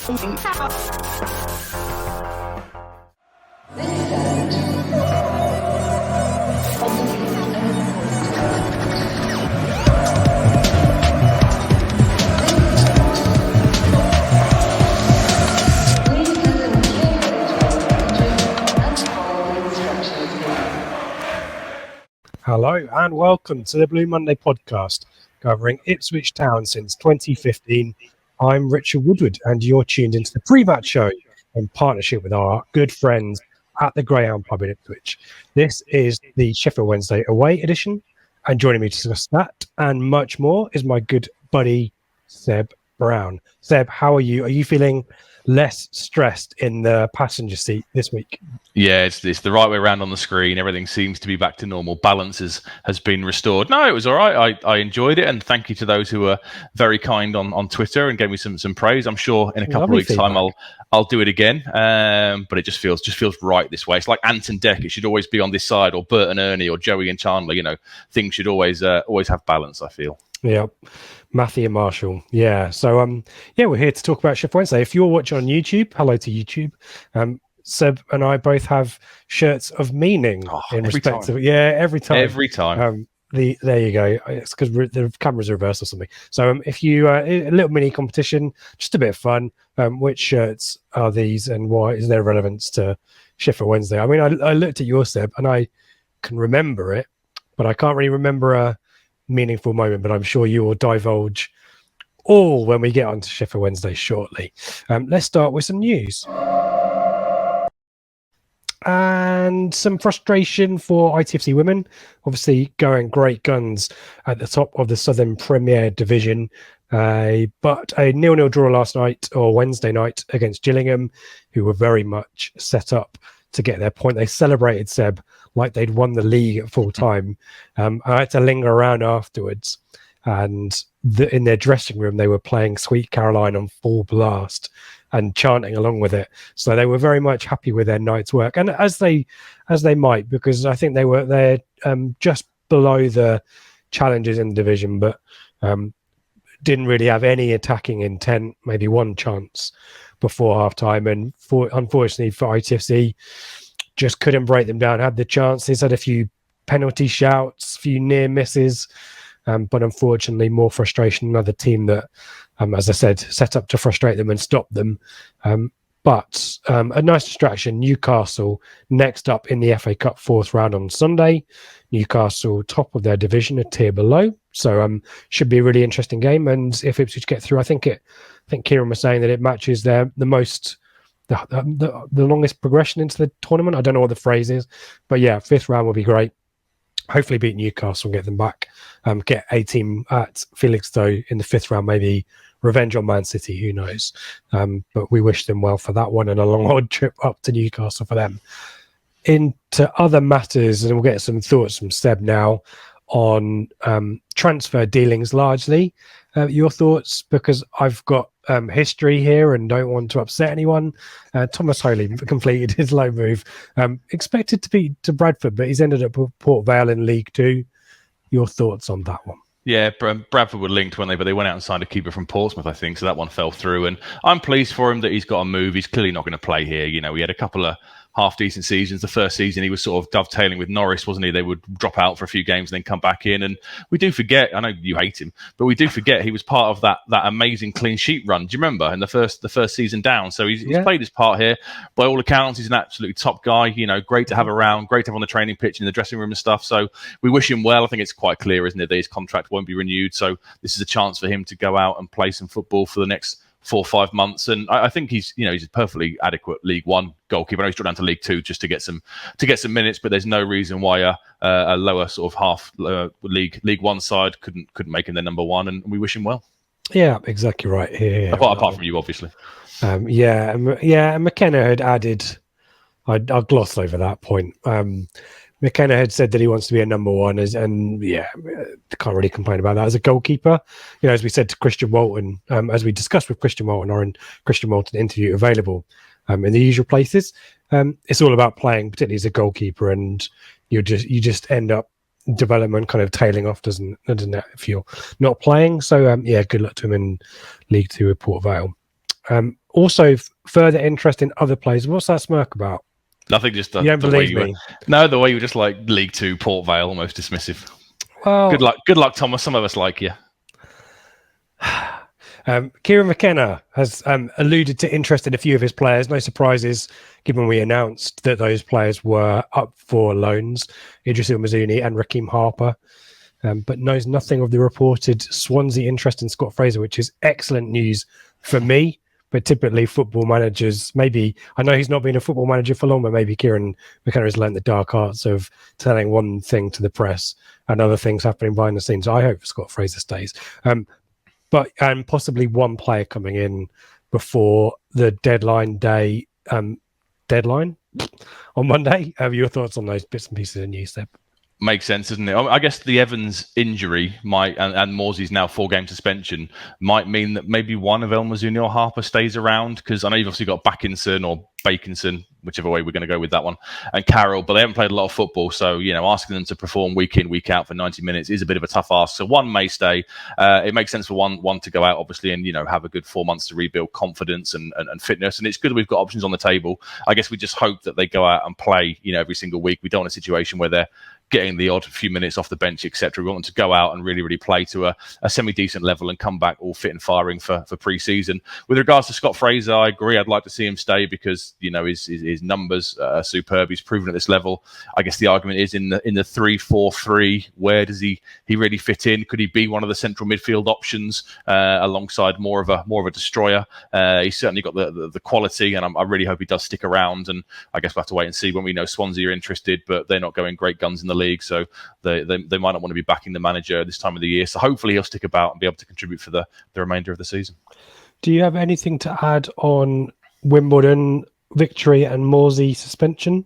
Hello and welcome to the Blue Monday podcast, covering Ipswich Town since 2015. I'm Richard Woodward and you're tuned into the Prematch show in partnership with our good friends at the Greyhound Pub in Ipswich. This is the Sheffield Wednesday away edition, and joining me to discuss that and much more is my good buddy Seb Brown. Seb, how are you? Are you feeling less stressed in the passenger seat this week? Yeah, it's the right way around on the screen. Everything seems to be back to normal. Balance has been restored. No, it was all right. I enjoyed it, and thank you to those who were very kind on Twitter and gave me some praise. I'm sure in a couple of weeks' time I'll do it again. But it just feels right this way. It's like Ant and Dec. It should always be on this side, or Bert and Ernie, or Joey and Chandler. You know, things should always have balance, I feel. Yeah, Matthew and Marshall. Yeah. So we're here to talk about Sheff Wednesday. If you're watching on YouTube, hello to YouTube. Seb and I both have shirts of meaning in respect of every time. There you go. It's because the camera's reversed or something. So if you a little mini competition, just a bit of fun. Which shirts are these, and why is there relevance to Sheffield Wednesday? I mean, I looked at your Seb, and I can remember it, but I can't really remember a meaningful moment. But I'm sure you will divulge all when we get on to Sheffield Wednesday shortly. Let's start with some news. And some frustration for ITFC women, obviously going great guns at the top of the Southern Premier Division. But a 0-0 draw last night, or Wednesday night, against Gillingham, who were very much set up to get their point. They celebrated, Seb, like they'd won the league at full time. I had to linger around afterwards, and in their dressing room, they were playing Sweet Caroline on full blast and chanting along with it. So they were very much happy with their night's work, and as they might, because I think they're just below the challenges in the division, but didn't really have any attacking intent. Maybe one chance before half time, and unfortunately for ITFC, just couldn't break them down. Had the chances, had a few penalty shouts, a few near misses, but unfortunately more frustration. Another team that, as I said, set up to frustrate them and stop them. But a nice distraction, Newcastle next up in the FA Cup fourth round on Sunday. Newcastle top of their division, a tier below. So should be a really interesting game. And if Ipswich get through, I think Kieran was saying that it matches the longest progression into the tournament. I don't know what the phrase is, but yeah, fifth round will be great. Hopefully beat Newcastle and get them back. Get a team at Felixstowe in the fifth round, maybe revenge on Man City, who knows. But we wish them well for that one, and a long odd trip up to Newcastle for them. Into other matters, and we'll get some thoughts from Seb now on transfer dealings largely. Your thoughts, because I've got history here and don't want to upset anyone. Thomas Holy completed his loan move, expected to be to Bradford, but he's ended up with Port Vale in League Two. Your thoughts on that one? Yeah, Bradford were linked, weren't they? But they went out and signed a keeper from Portsmouth, I think. So that one fell through. And I'm pleased for him that he's got a move. He's clearly not going to play here. You know, he had a couple of half-decent seasons. The first season, he was sort of dovetailing with Norris, wasn't he? They would drop out for a few games and then come back in. And we do forget, I know you hate him, but we do forget he was part of that amazing clean sheet run. Do you remember? In the first season down. So he's played his part here. By all accounts, he's an absolutely top guy. You know, great to have around, great to have on the training pitch and in the dressing room and stuff. So we wish him well. I think it's quite clear, isn't it, that his contract won't be renewed. So this is a chance for him to go out and play some football for the next 4 or 5 months, and I think he's a perfectly adequate League One goalkeeper. I know he's dropped down to League Two just to get some minutes, but there's no reason why a lower sort of half League One side couldn't make him their number one, and we wish him well. Yeah, exactly right. Here, apart from you, obviously. And McKenna had added. I glossed over that point. McKenna had said that he wants to be a number one, and can't really complain about that as a goalkeeper. You know, as we said to Christian Walton, as we discussed with Christian Walton, or in Christian Walton interview available in the usual places, it's all about playing, particularly as a goalkeeper, and you just end up development kind of tailing off, doesn't it, if you're not playing? So good luck to him in League Two with Port Vale. Also, further interest in other players. What's that smirk about? Nothing, just You don't believe me? The way you were just like League Two, Port Vale, almost dismissive. Well, good luck, Thomas. Some of us like you. Kieran McKenna has alluded to interest in a few of his players. No surprises, given we announced that those players were up for loans, Idris El-Mazouni and Raheem Harper, but knows nothing of the reported Swansea interest in Scott Fraser, which is excellent news for me. But typically football managers, maybe, I know he's not been a football manager for long, but maybe Kieran McKenna has learned the dark arts of telling one thing to the press and other things happening behind the scenes. I hope Scott Fraser stays. But possibly one player coming in before the deadline day deadline on Monday. Have your thoughts on those bits and pieces of news, Seb? Makes sense, doesn't it? I guess the Evans injury might, and Morsey's now 4-game suspension, might mean that maybe one of El-Mazouni or Harper stays around, because I know you've obviously got Backinson or Bakinson, whichever way we're going to go with that one, and Carroll, but they haven't played a lot of football, so asking them to perform week in, week out for 90 minutes is a bit of a tough ask. So one may stay. It makes sense for one to go out, obviously, and have a good 4 months to rebuild confidence and fitness. And it's good that we've got options on the table. I guess we just hope that they go out and play, every single week. We don't want a situation where they're getting the odd few minutes off the bench, etc. We want them to go out and really, really play to a semi-decent level and come back all fit and firing for pre-season. With regards to Scott Fraser, I agree. I'd like to see him stay because his numbers are superb. He's proven at this level. I guess the argument is in the 3-4-3. Where does he really fit in? Could he be one of the central midfield options alongside more of a destroyer? He's certainly got the quality, and I really hope he does stick around. And I guess we'll have to wait and see when we know Swansea are interested, but they're not going great guns in the league, so they might not want to be backing the manager this time of the year. So hopefully he'll stick about and be able to contribute for the remainder of the season. Do you have anything to add on Wimbledon victory and Morsey suspension?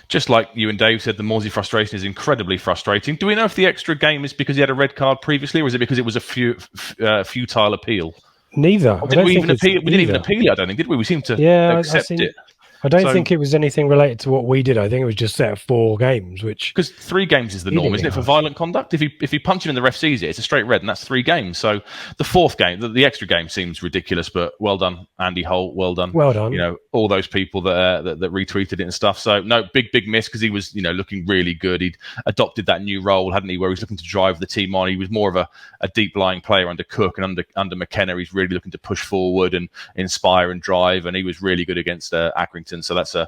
Just like you and Dave said, the Morsey frustration is incredibly frustrating. Do we know if the extra game is because he had a red card previously, or is it because it was a futile appeal? Neither. We didn't even appeal it, I don't think, did we? We seemed to accept it. I don't think it was anything related to what we did. I think it was just set of 4 games, which because 3 games is the norm, isn't it, for violent conduct? If you punch him and the ref sees it, it's a straight red, and that's 3 games. So the 4th game, the extra game, seems ridiculous. But well done, Andy Holt. Well done. All those people that retweeted it and stuff. So no, big miss, because he was looking really good. He'd adopted that new role, hadn't he, where he's looking to drive the team on. He was more of a deep lying player under Cook, and under McKenna, he's really looking to push forward and inspire and drive. And he was really good against Accrington. So that's a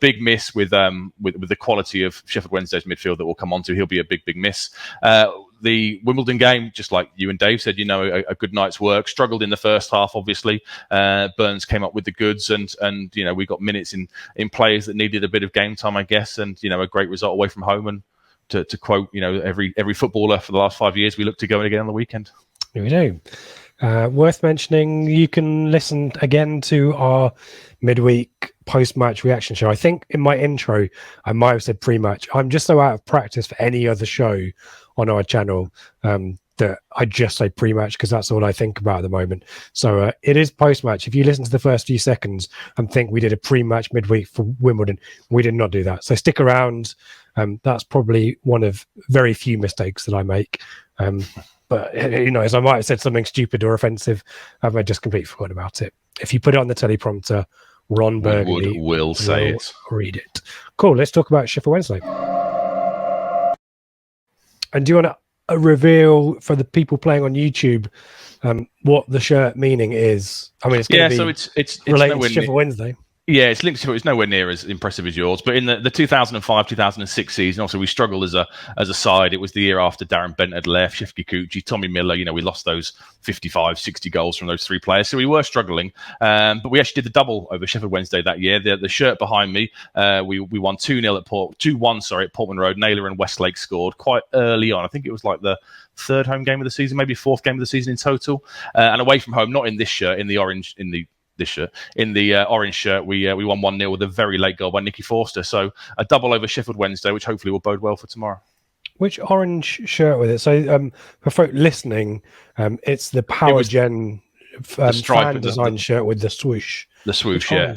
big miss with the quality of Sheffield Wednesday's midfield that we'll come on to. He'll be a big miss. The Wimbledon game, just like you and Dave said, a good night's work. Struggled in the first half, obviously. Burns came up with the goods, and we got minutes in players that needed a bit of game time, I guess, and a great result away from home. And to quote every footballer for the last 5 years, we look to go in again on the weekend. Here we do. Worth mentioning, you can listen again to our midweek post-match reaction show. I think in my intro, I might have said pre-match. I'm just so out of practice for any other show on our channel that I just say pre-match, because that's all I think about at the moment. So it is post-match. If you listen to the first few seconds and think we did a pre-match midweek for Wimbledon, we did not do that. So stick around. That's probably one of very few mistakes that I make. But as I might have said something stupid or offensive, I just completely forgot about it. If you put it on the teleprompter, Ron Burgundy will say it. Read it. Cool. Let's talk about Sheffield Wednesday. And do you want to reveal for the people playing on YouTube what the shirt meaning is? I mean, it's going to be it's related to Sheffield Wednesday. Yeah, it's linked to it. It's nowhere near as impressive as yours. But in the 2005-2006 season, also we struggled as a side. It was the year after Darren Bent had left, Sheff Kikuchi, Tommy Miller. We lost those 55, 60 goals from those 3 players. So we were struggling. But we actually did the double over Sheffield Wednesday that year. The shirt behind me, we won 2-0 at 2-1 at Portman Road. Naylor and Westlake scored quite early on. I think it was like the 3rd home game of the season, maybe 4th game of the season in total. And away from home, not in this shirt, in the orange, this shirt. In the orange shirt, we won 1-0 with a very late goal by Nicky Forster. So a double over Sheffield Wednesday, which hopefully will bode well for tomorrow. Which orange shirt with it? So for folk listening, it's the Power Gen fan design shirt with the swoosh. The swoosh, yeah.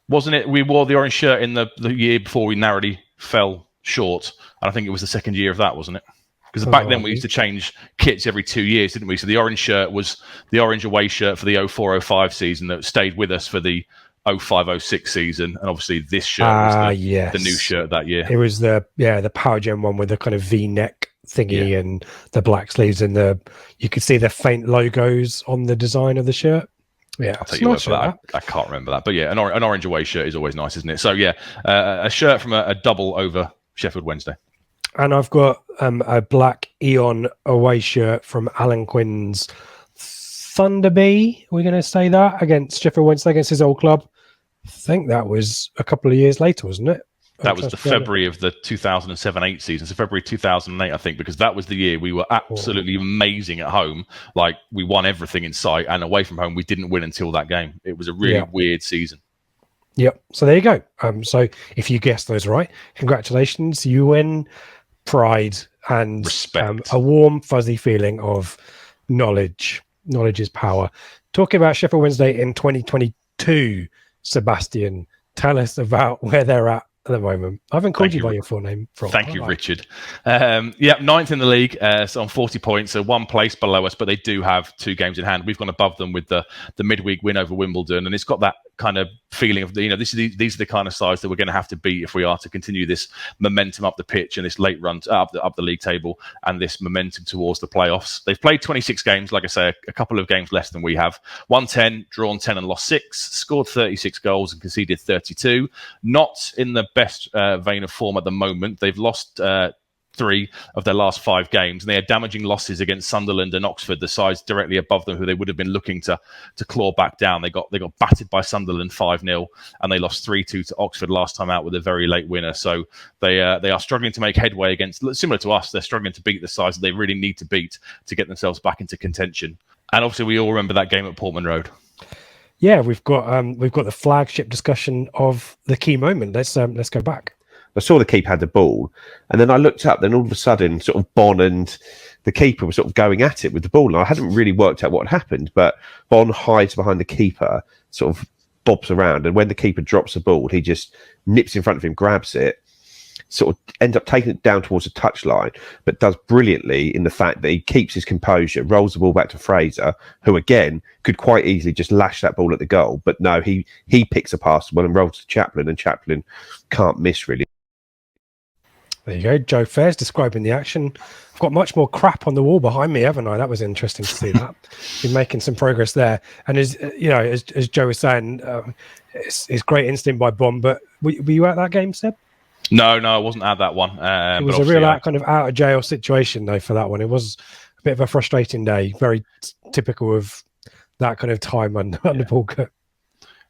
Wasn't it? We wore the orange shirt in the year before we narrowly fell short. And I think it was the 2nd year of that, wasn't it? Because back then we used to change kits every 2 years, didn't we? So the orange shirt was the orange away shirt for the 04-05 season that stayed with us for the 05-06 season, and obviously this shirt was the new shirt that year. It was the Power Gen one with the kind of V-neck thingy and the black sleeves, and you could see the faint logos on the design of the shirt. Yeah, I'll take your word for that. I can't remember that, but yeah, an orange away shirt is always nice, isn't it? So yeah, a shirt from a double over Sheffield Wednesday. And I've got a black Eon away shirt from Alan Quinn's Thunderbee. We're going to say that against Sheffield Wednesday, against his old club. I think that was a couple of years later, wasn't it? That was the February of the 2007-8 season. So February 2008, I think, because that was the year we were absolutely amazing at home. Like, we won everything in sight, and away from home, we didn't win until that game. It was a really weird season. Yep. So there you go. So if you guessed those right, congratulations. You win pride and respect. A warm, fuzzy feeling of knowledge. Knowledge is power. Talking about Sheffield Wednesday in 2022, Sebastian, tell us about where they're at the moment. I haven't called you by your full name. Thank you, Richard. Ninth in the league, so on 40 points, so one place below us, but they do have 2 games in hand. We've gone above them with the midweek win over Wimbledon, and it's got that kind of feeling of, these are the kind of sides that we're going to have to beat if we are to continue this momentum up the pitch and this late run up the league table and this momentum towards the playoffs. They've played 26 games, like I say, a couple of games less than we have. Won 10, drawn 10 and lost 6, scored 36 goals and conceded 32. Not in the best vein of form at the moment. They've lost 3 of their last 5 games, and they had damaging losses against Sunderland and Oxford, the sides directly above them, who they would have been looking to claw back down. They got battered by Sunderland 5-0, and they lost 3-2 to Oxford last time out with a very late winner. So they are struggling to make headway against, similar to us, they're struggling to beat the sides that they really need to beat to get themselves back into contention. And obviously, we all remember that game at Portman Road. Yeah, we've got the flagship discussion of the key moment. Let's go back. I saw the keeper had the ball, and then I looked up, then all of a sudden sort of Bon and the keeper were sort of going at it with the ball. And I hadn't really worked out what had happened, but Bon hides behind the keeper, sort of bobs around, and when the keeper drops the ball, he just nips in front of him, grabs it, sort of ends up taking it down towards the touchline, but does brilliantly in the fact that he keeps his composure, rolls the ball back to Fraser, who again could quite easily just lash that ball at the goal. But no, he picks a pass well and rolls to Chaplin, and Chaplin can't miss really. There you go. Joe Fairs describing the action. I've got much more crap on the wall behind me, haven't I? That was interesting to see that. Been making some progress there. And as Joe was saying, it's great instinct by Bon. But were you at that game, Seb? No, I wasn't at that one. It was a real kind of out of jail situation, though, for that one. It was a bit of a frustrating day. Very typical of that kind of time under Paul Cook.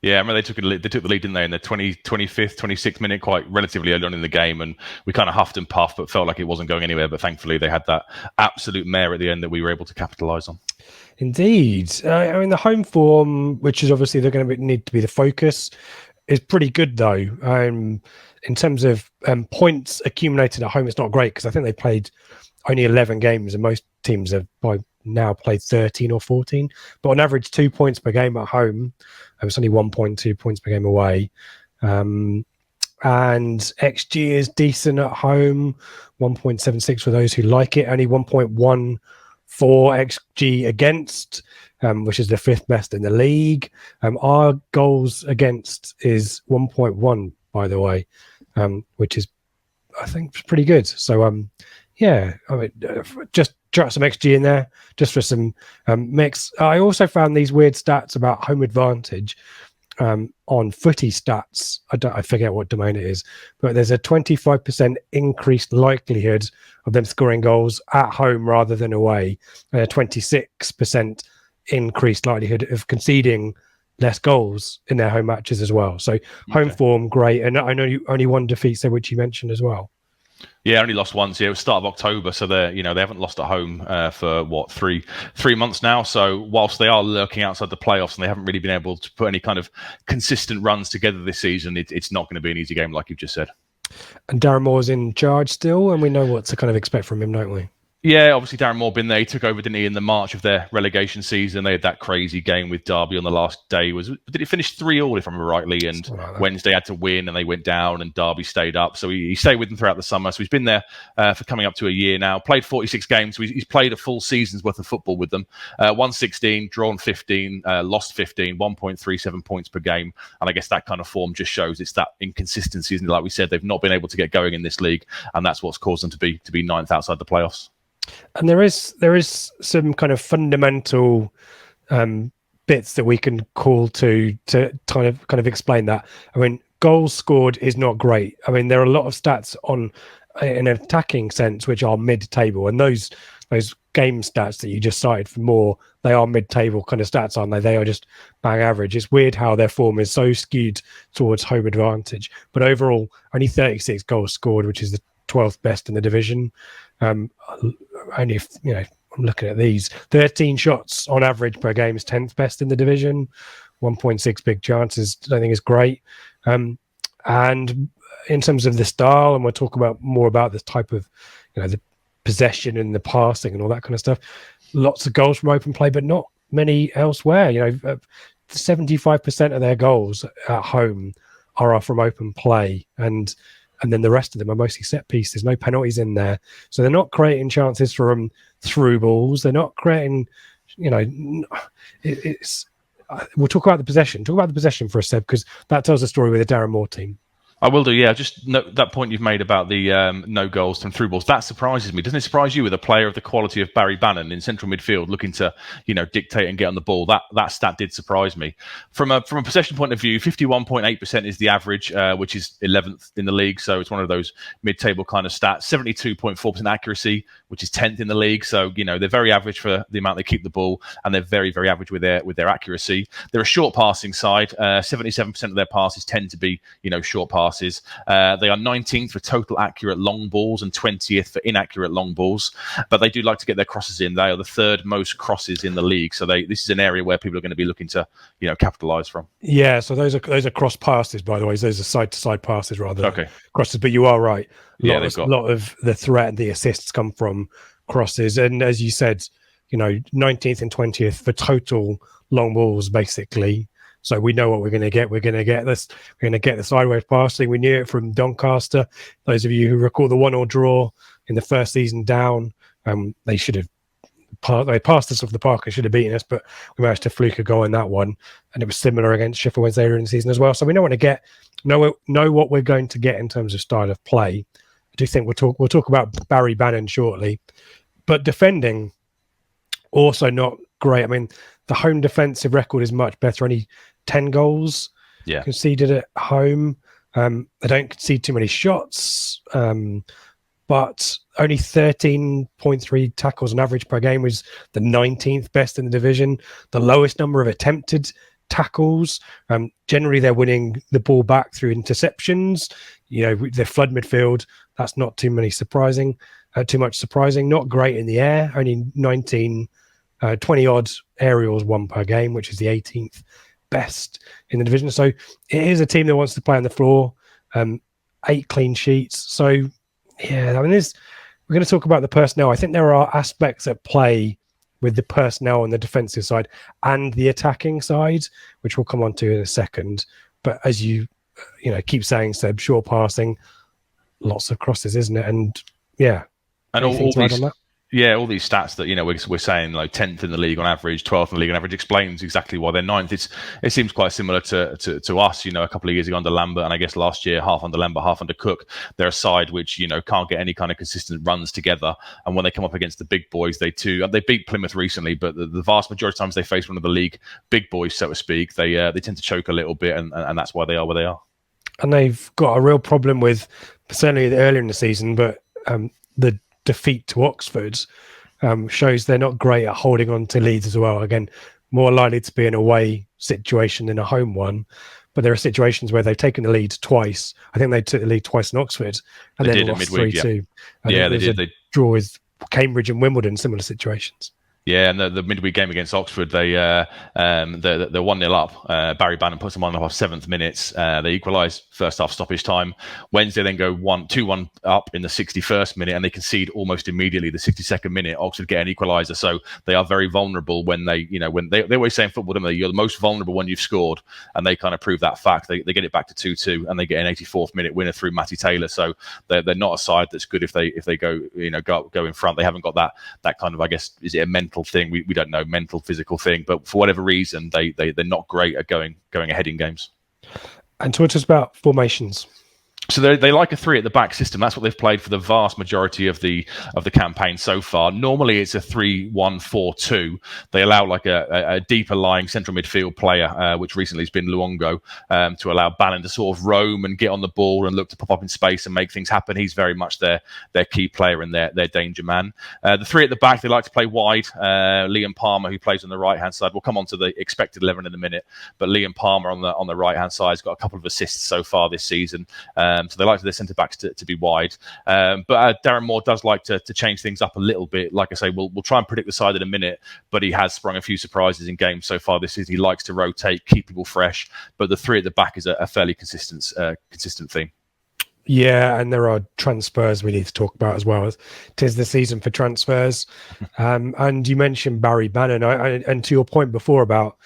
Yeah, I remember they took the lead, didn't they, in the 25th, 26th minute, quite relatively early on in the game, and we kind of huffed and puffed, but felt like it wasn't going anywhere. But thankfully, they had that absolute mare at the end that we were able to capitalise on. Indeed. The home form, which is obviously they're going to need to be the focus, is pretty good, though. In terms of points accumulated at home, it's not great, because I think they played only 11 games, and most teams have by now played 13 or 14. But on average, 2 points per game at home. It's only 1.2 points per game away. And XG is decent at home, 1.76 for those who like it, only 1.14 XG against, which is the 5th best in the league. Our goals against is 1.1, by the way, which is, I think, pretty good. So, just chuck some XG in there, just for some mix. I also found these weird stats about home advantage on Footy Stats. I forget what domain it is, but there's a 25% increased likelihood of them scoring goals at home rather than away, and a 26% increased likelihood of conceding less goals in their home matches as well. So home form, great. And I know you only one defeat, so which you mentioned as well. Yeah, only lost once. Yeah, it was start of October, so they haven't lost at home for three months now. So whilst they are lurking outside the playoffs and they haven't really been able to put any kind of consistent runs together this season, it's not going to be an easy game, like you've just said. And Darren Moore's in charge still, and we know what to kind of expect from him, don't we? Yeah, obviously Darren Moore been there. He took over, didn't he, in the March of their relegation season. They had that crazy game with Derby on the last day. Did it finish 3-3, if I remember rightly? And Wednesday had to win, and they went down, and Derby stayed up. So he stayed with them throughout the summer. So he's been there for coming up to a year now. Played 46 games, so he's played a full season's worth of football with them. Won 16, drawn 15, lost 15, 1.37 points per game. And I guess that kind of form just shows it's that inconsistency, isn't it? Like we said, they've not been able to get going in this league, and that's what's caused them to be ninth outside the playoffs. And there is some kind of fundamental bits that we can call to kind of explain that. I mean, goals scored is not great. I mean, there are a lot of stats in an attacking sense which are mid-table, and those game stats that you just cited for Moore, they are mid-table kind of stats, aren't they? They are just bang average. It's weird how their form is so skewed towards home advantage. But overall, only 36 goals scored, which is the 12th best in the division. Only if, I'm looking at these, 13 shots on average per game is 10th best in the division. 1.6 big chances, I think, is great. And in terms of the style, and we'll talk more about this type of, the possession and the passing and all that kind of stuff. Lots of goals from open play, but not many elsewhere. 75% of their goals at home are from open play, and then the rest of them are mostly set pieces. No penalties in there, so they're not creating chances from through balls. They're not creating. It's. We'll talk about the possession. Talk about the possession for a sec, because that tells a story with the Darren Moore team. I will do, yeah. Just note that point you've made about the no goals from through balls. That surprises me. Doesn't it surprise you with a player of the quality of Barry Bannon in central midfield looking to, dictate and get on the ball? That stat did surprise me. From a possession point of view, 51.8% is the average, which is 11th in the league. So it's one of those mid-table kind of stats. 72.4% accuracy, which is 10th in the league. So, they're very average for the amount they keep the ball, and they're very, very average with their accuracy. They're a short passing side. 77% of their passes tend to be, short passes. They are 19th for total accurate long balls and 20th for inaccurate long balls, but they do like to get their crosses in. They are the third most crosses in the league, so this is an area where people are going to be looking to capitalise from. Yeah, so those are cross passes, by the way. Those are side to side passes rather than crosses. But you are right. A lot of the threat and the assists come from crosses, and as you said, 19th and 20th for total long balls, basically. So we know what we're going to get. We're going to get the sideways passing. We knew it from Doncaster. Those of you who recall the 1-1 draw in the first season down, they should have passed us off the park and should have beaten us, but we managed to fluke a goal in that one. And it was similar against Sheffield Wednesday earlier in the season as well. So we know what to get. Know what we're going to get in terms of style of play. I do think we'll talk about Barry Bannon shortly, but defending also not great. I mean, the home defensive record is much better. Only 10 goals conceded at home. They don't concede too many shots, but only 13.3 tackles on average per game, was the 19th best in the division. The lowest number of attempted tackles. Generally, they're winning the ball back through interceptions. Their flood midfield, that's not too much surprising. Not great in the air. Only 20 odd aerials won per game, which is the 18th best in the division. So it is a team that wants to play on the floor. 8 clean sheets. So we're going to talk about the personnel. I think there are aspects at play with the personnel on the defensive side and the attacking side, which we'll come on to in a second. But as you keep saying, Seb, short passing, lots of crosses, isn't it? And all these stats that we're saying, like 10th in the league on average, 12th in the league on average, explains exactly why they're 9th. It seems quite similar to us, a couple of years ago under Lambert, and I guess last year half under Lambert, half under Cook. They're a side which can't get any kind of consistent runs together, and when they come up against the big boys, they beat Plymouth recently, but the vast majority of times they face one of the league big boys, so to speak, they tend to choke a little bit, and that's why they are where they are. And they've got a real problem with, certainly earlier in the season, but the defeat to Oxford shows they're not great at holding on to leads as well. Again, more likely to be an away situation than a home one, but there are situations where they've taken the lead twice. I think they took the lead twice in Oxford and they then lost 3-2. Yeah, they did. They draw with Cambridge and Wimbledon, similar situations. Yeah, and the midweek game against Oxford, they're 1-0 up. Barry Bannon puts them on the 7th minutes. They equalise first half stoppage time. Wednesday then go 2-1 up in the 61st minute, and they concede almost immediately the 62nd minute. Oxford get an equaliser, so they are very vulnerable when they always say in football, don't they, you're the most vulnerable when you've scored, and they kind of prove that fact. They get it back to 2-2, and they get an 84th minute winner through Matty Taylor. So they're not a side that's good if they go in front. They haven't got that kind of, I guess, is it a mental thing? We don't know, mental, physical thing, but for whatever reason, they're not great at going ahead in games. And talk to us about formations. So they like a 3 at the back system. That's what they've played for the vast majority of the campaign so far. Normally it's a 3-1-4-2. They allow like a deeper lying central midfield player, which recently has been Luongo, to allow Bannon to sort of roam and get on the ball and look to pop up in space and make things happen. He's very much their key player and their danger man. The 3 at the back, they like to play wide. Liam Palmer, who plays on the right hand side, we'll come on to the expected 11 in a minute, but Liam Palmer on the right hand side has got a couple of assists so far this season. So they like their centre backs to be wide, but Darren Moore does like to change things up a little bit. Like I say, we'll try and predict the side in a minute, but he has sprung a few surprises in games so far this season. He likes to rotate, keep people fresh, but the 3 at the back is a fairly consistent theme. Yeah, and there are transfers we need to talk about as well. Tis the season for transfers. And you mentioned Barry Bannon, and to your point before about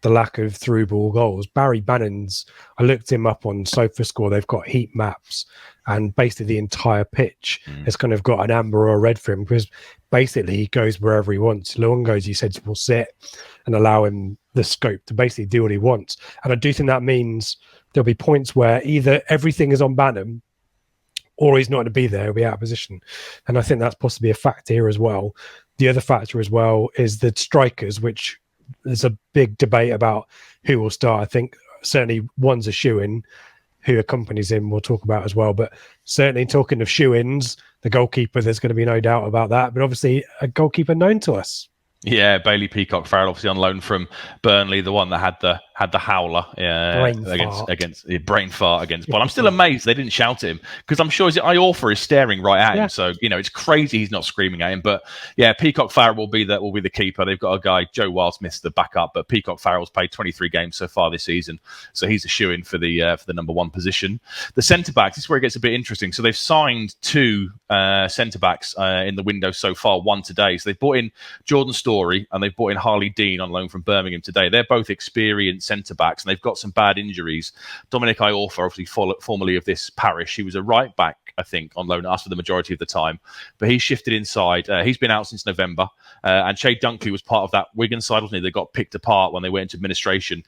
the lack of through ball goals, Barry Bannon's, I looked him up on SofaScore. They've got heat maps, and basically the entire pitch has kind of got an amber or a red for him, because basically he goes wherever he wants. Luongo, as you said, will sit and allow him the scope to basically do what he wants. And I do think that means there'll be points where either everything is on Bannon or he's not going to be there, he'll be out of position. And I think that's possibly a factor here as well. The other factor as well is the strikers, which there's a big debate about who will start. I think certainly one's a shoe-in. Who accompanies him, we'll talk about as well. But certainly talking of shoe-ins, the goalkeeper, there's going to be no doubt about that. But obviously a goalkeeper known to us. Yeah, Bailey Peacock-Farrell, obviously on loan from Burnley, the one that had the howler against brain fart against Bond. I'm still amazed they didn't shout at him, because I'm sure Iorfa is staring right at him. So it's crazy he's not screaming at him. But yeah, Peacock-Farrell will be the keeper. They've got a guy, Joe Wildsmith's the backup, but Peacock-Farrell's played 23 games so far this season, so he's a shoo-in for the number 1 position. The centre backs, this is where it gets a bit interesting. So they've signed 2 centre backs in the window so far, 1 today. So they've brought in Jordan Story and they've brought in Harley Dean on loan from Birmingham today. They're both experienced centre backs, and they've got some bad injuries. Dominic Iorfa, obviously formerly of this parish, he was a right back, I think, on loan at us for the majority of the time, but he's shifted inside. He's been out since November, and Shay Dunkley was part of that Wigan side, wasn't he? They got picked apart when they went into administration.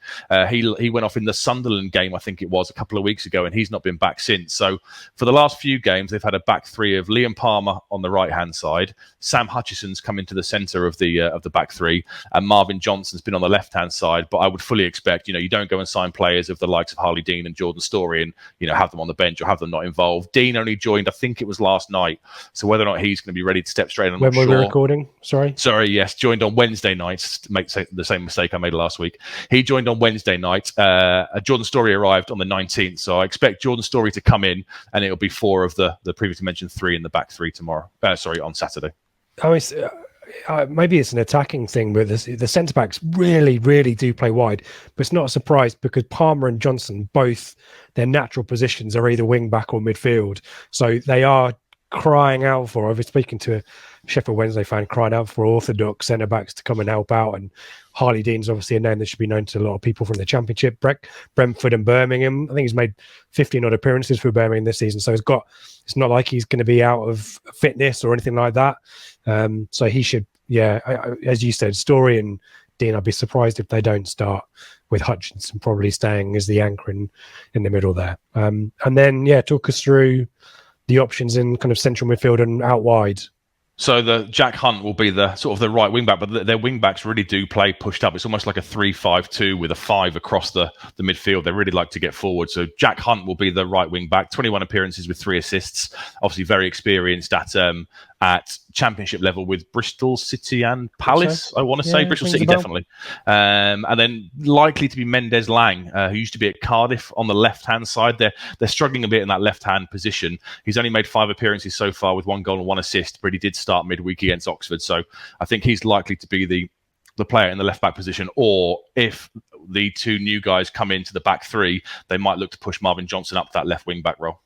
He went off in the Sunderland game, I think it was, a couple of weeks ago, and he's not been back since. So for the last few games, they've had a back 3 of Liam Palmer on the right hand side, Sam Hutchison's come into the centre of the back 3, and Marvin Johnson's been on the left hand side. But I would fully expect, you don't go and sign players of the likes of Harley Dean and Jordan Story and have them on the bench or have them not involved. Dean only joined, I think it was last night, so whether or not he's going to be ready to step straight on, I'm not sure. When were we recording? Sorry, yes, joined on Wednesday night. Make the same mistake I made last week. He joined on Wednesday night. Jordan Story arrived on the 19th, so I expect Jordan Story to come in, and it'll be 4 of the previously mentioned 3 in the back 3 tomorrow. On Saturday. Maybe it's an attacking thing, but the centre backs really, really do play wide. But it's not a surprise, because Palmer and Johnson, both their natural positions are either wing back or midfield. So they are crying out for, I was speaking to a Sheffield Wednesday fan, crying out for orthodox centre backs to come and help out. And Harley Dean's obviously a name that should be known to a lot of people from the Championship. Brentford and Birmingham, I think he's made 15 odd appearances for Birmingham this season. So it's not like he's going to be out of fitness or anything like that. So he should, as you said, Story and Dean, I'd be surprised if they don't start, with Hutchinson probably staying as the anchor in the middle there. And then, talk us through the options in kind of central midfield and out wide. So the Jack Hunt will be the sort of the right wing back, but their wing backs really do play pushed up. It's almost like a 3-5-2 with a 5 across the midfield. They really like to get forward. So Jack Hunt will be the right wing back. 21 appearances with 3 assists. Obviously very experienced at at Championship level with Bristol City and Palace. I want to say Bristol City definitely, and then likely to be Mendes Lang, who used to be at Cardiff on the left-hand side. They're struggling a bit in that left-hand position. He's only made 5 appearances so far with 1 goal and 1 assist, but he did start midweek against Oxford, so I think he's likely to be the player in the left-back position. Or if the 2 new guys come into the back 3, they might look to push Marvin Johnson up that left wing-back role.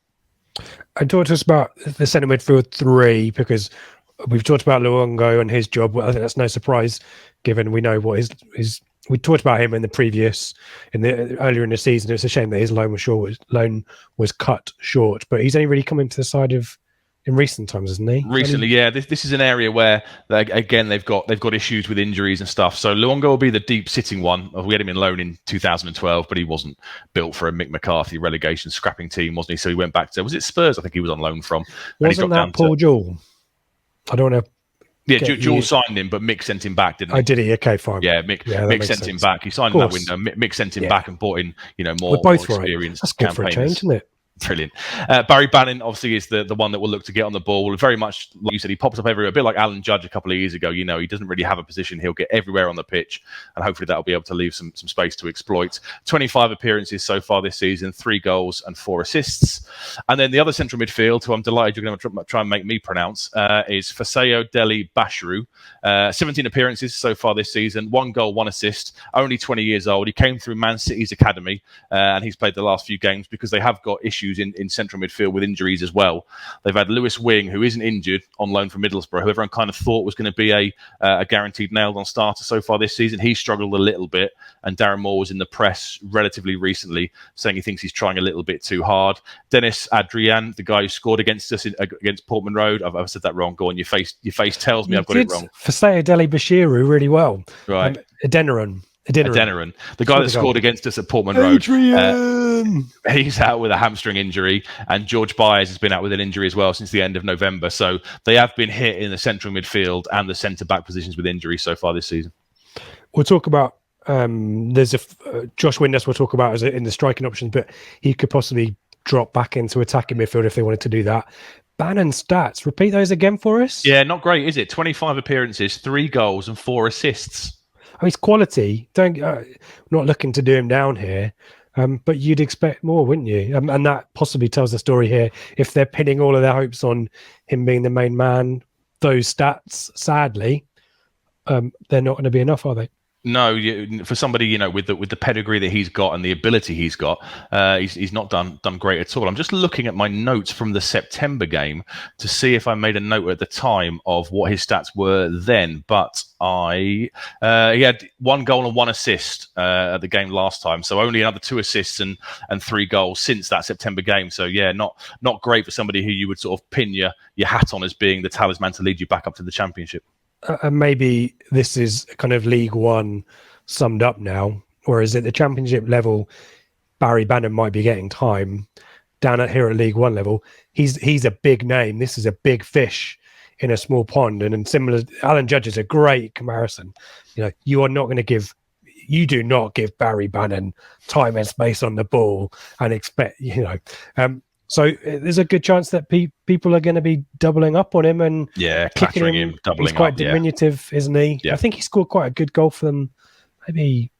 And talk to us about the centre midfield 3, because we've talked about Luongo and his job. I think that's no surprise, given we know what his. We talked about him earlier in the season. It's a shame that his loan was cut short, but he's only really come into the side in recent times, isn't he? Recently, yeah. This is an area where, again, they've got issues with injuries and stuff. So Luongo will be the deep sitting one. We had him in loan in 2012, but he wasn't built for a Mick McCarthy relegation scrapping team, wasn't he? So he went back to, was it Spurs? I think he was on loan from. Wasn't that Paul Jewell? I don't want to. Yeah, Jewell signed him, but Mick sent him back, didn't he? Oh, did he? Okay, fine. Yeah, Mick sent him back. He signed in that window. Mick sent him back and brought in, more experienced That's good for a change, isn't it? Brilliant. Barry Bannon obviously is the one that will look to get on the ball. Very much, like you said, he pops up everywhere, a bit like Alan Judge a couple of years ago. He doesn't really have a position. He'll get everywhere on the pitch, and hopefully that'll be able to leave some space to exploit. 25 appearances so far this season, 3 goals and 4 assists. And then the other central midfield, who I'm delighted you're going to try and make me pronounce, is Faseo Deli Bashiru. 17 appearances so far this season, 1 goal, 1 assist, only 20 years old. He came through Man City's academy, and he's played the last few games because they have got issues in central midfield with injuries as well. They've had Lewis Wing, who isn't injured, on loan from Middlesbrough, who everyone kind of thought was going to be a guaranteed nailed-on starter so far this season. He struggled a little bit, and Darren Moore was in the press relatively recently saying he thinks he's trying a little bit too hard. Dennis Adrian, the guy who scored against us against Portman Road. I've said that wrong. Go on, your face tells me I've got it wrong. Faseo Deli Bashiru really well. Right. Adeniran, the guy that scored against us at Portman Road. He's out with a hamstring injury, and George Byers has been out with an injury as well since the end of November. So they have been hit in the central midfield and the centre-back positions with injuries so far this season. We'll talk about there's Josh Windus we'll talk about in the striking options, but he could possibly drop back into attacking midfield if they wanted to do that. Bannon stats, repeat those again for us. Yeah, not great, is it? 25 appearances, 3 goals and 4 assists. I mean, it's quality. Not looking to do him down here, but you'd expect more, wouldn't you? And that possibly tells the story here. If they're pinning all of their hopes on him being the main man, those stats, sadly, they're not going to be enough, are they? No, for somebody with the pedigree that he's got and the ability he's got, he's not done great at all. I'm just looking at my notes from the September game to see if I made a note at the time of what his stats were then. But he had 1 goal and 1 assist at the game last time, so only another 2 assists and 3 goals since that September game. So yeah, not great for somebody who you would sort of pin your hat on as being the talisman to lead you back up to the Championship. And maybe this is kind of League One summed up now, whereas at the Championship level, Barry Bannon might be getting time. Down here at League One level, he's a big name. This is a big fish in a small pond, and similar. Alan Judge is a great comparison. You do not give Barry Bannon time and space on the ball and expect So there's a good chance that people are going to be doubling up on him and kicking him, doubling up. He's quite diminutive, isn't he? Yeah. I think he scored quite a good goal for them, maybe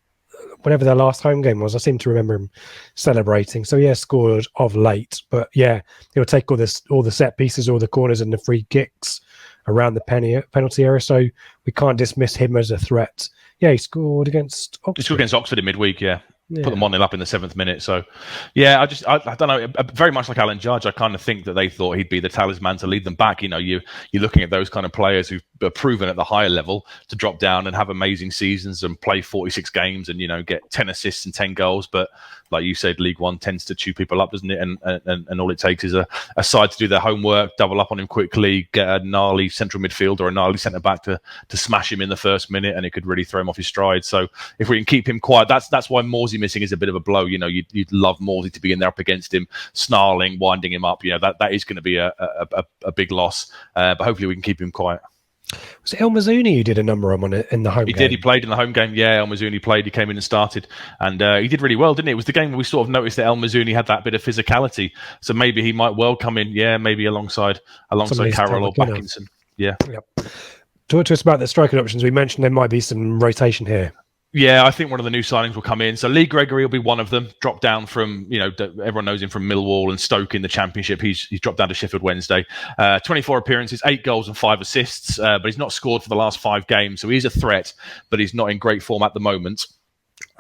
whatever their last home game was. I seem to remember him celebrating. So yeah, scored of late, but yeah, he'll take all the set pieces, all the corners and the free kicks around the penalty area. So we can't dismiss him as a threat. Yeah, he scored against Oxford. He scored against Oxford in midweek, yeah. Put them 1-0 up in the 7th minute. So, yeah, I don't know. Very much like Alan Judge, I kind of think that they thought he'd be the talisman to lead them back. You're looking at those kind of players who've proven at the higher level to drop down and have amazing seasons and play 46 games and get 10 assists and 10 goals. But like you said, League One tends to chew people up, doesn't it? And all it takes is a side to do their homework, double up on him quickly, get a gnarly central midfield or a gnarly centre back to smash him in the first minute, and it could really throw him off his stride. So if we can keep him quiet, that's why Morsey missing is a bit of a blow. You'd love Morsey to be in there up against him, snarling, winding him up. That is going to be a big loss. But hopefully we can keep him quiet. Was it El Mazzuni who did a number on it in the home game? He did. He played in the home game. Yeah, El Mazzuni played. He came in and started. And he did really well, didn't he? It was the game where we sort of noticed that El Mazzuni had that bit of physicality. So maybe he might well come in, maybe alongside Carroll or Backinson. Yeah. Talk to us about the striking options. We mentioned there might be some rotation here. Yeah, I think one of the new signings will come in. So Lee Gregory will be one of them. Dropped down from, everyone knows him from Millwall and Stoke in the Championship. He's dropped down to Sheffield Wednesday. 24 appearances, 8 goals and 5 assists, but he's not scored for the last 5 games. So he's a threat, but he's not in great form at the moment.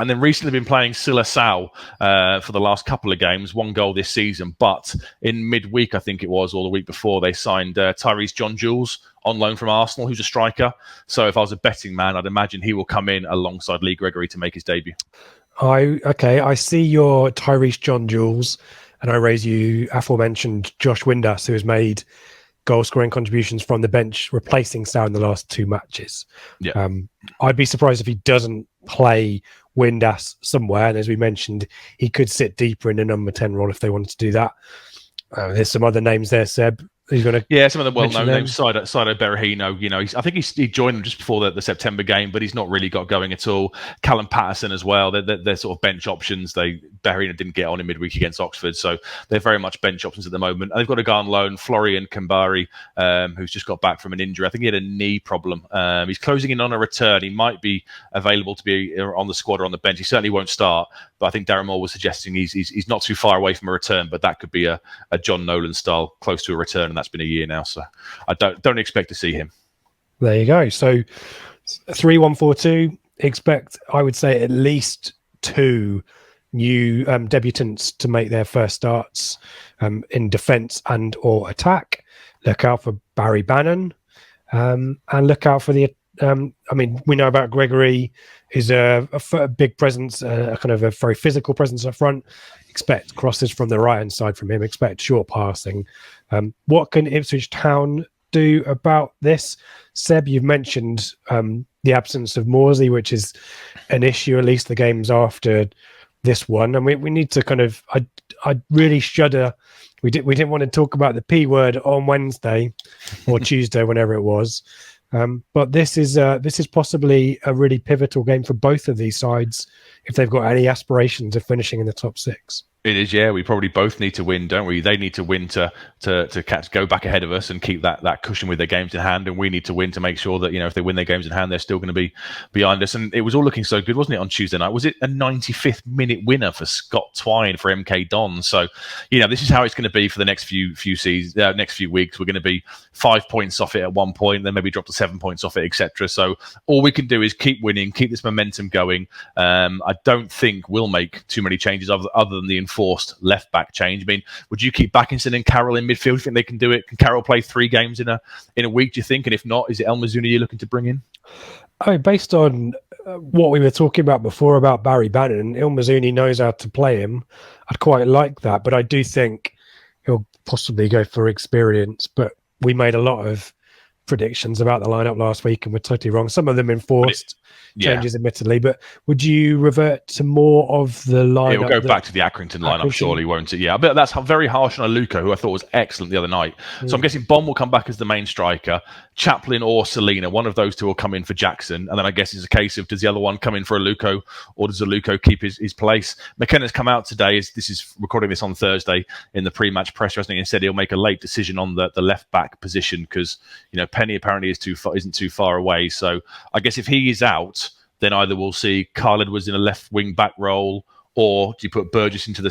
And then recently been playing Silla Sow for the last couple of games, 1 goal this season. But in midweek, I think it was, or the week before, they signed Tyrese John Jules on loan from Arsenal, who's a striker. So if I was a betting man, I'd imagine he will come in alongside Lee Gregory to make his debut. I see your Tyrese John Jules, and I raise you aforementioned Josh Windass, who has made goal-scoring contributions from the bench, replacing Sow in the last 2 matches. Yeah. I'd be surprised if he doesn't play Windass somewhere, and as we mentioned, he could sit deeper in the number 10 role if they wanted to do that. There's some other names there, Seb. Some of the well-known names. Saido Berahino, I think he joined them just before the September game, but he's not really got going at all. Callum Patterson as well. They're sort of bench options. Berahino didn't get on in midweek against Oxford, so they're very much bench options at the moment. And they've got a guy on loan, Florian Kambari, who's just got back from an injury. I think he had a knee problem. He's closing in on a return. He might be available to be on the squad or on the bench. He certainly won't start, but I think Darren Moore was suggesting he's not too far away from a return, but that could be a John Nolan style close to a return. That's been a year now, so I don't expect to see him. There you go. So 3-1-4-2. Expect, I would say, at least 2 new debutants to make their first starts in defence and or attack. Look out for Barry Bannon, and look out for the. We know about Gregory is a big presence, kind of a very physical presence up front. Expect crosses from the right hand side from him. Expect short passing. What can Ipswich Town do about this? Seb, you've mentioned the absence of Morsley, which is an issue, at least the games after this one. And we need to kind of, I really shudder. We didn't want to talk about the P word on Wednesday or Tuesday, whenever it was. But this is possibly a really pivotal game for both of these sides if they've got any aspirations of finishing in the top 6. It is, yeah. We probably both need to win, don't we? They need to win to go back ahead of us and keep that cushion with their games in hand, and we need to win to make sure that if they win their games in hand, they're still going to be behind us. And it was all looking so good, wasn't it, on Tuesday night? Was it a 95th minute winner for Scott Twine for MK Dons? So this is how it's going to be for the next few seasons, next few weeks. We're going to be 5 points off it at one point, then maybe drop to 7 points off it, etc. So all we can do is keep winning, keep this momentum going. I don't think we'll make too many changes other than the enforced left back change. I mean, would you keep Backinson and Carroll in midfield? Do you think they can do it? Can Carroll play 3 games in a week, do you think? And if not, is it El Mazzuni you're looking to bring in? Based on what we were talking about before about Barry Bannon, El Mazzuni knows how to play him. I'd quite like that, but I do think he'll possibly go for experience. But we made a lot of predictions about the lineup last week and we're totally wrong. Some of them enforced changes, admittedly, but would you revert to more of the lineup? It will go back to the Accrington lineup, surely, won't it? Yeah, but that's very harsh on Aluko, who I thought was excellent the other night. So I'm guessing Bond will come back as the main striker. Chaplin or Selina, one of those two will come in for Jackson, and then I guess it's a case of does the other one come in for Aluko, or does Aluko keep his place? McKenna's come out today. This is recording this on Thursday in the pre-match presser, hasn't he? And said he'll make a late decision on the left back position because Penny apparently isn't too far away. So I guess if he is out, then either we'll see Carl Edwards in a left wing back role, or do you put Burgess into the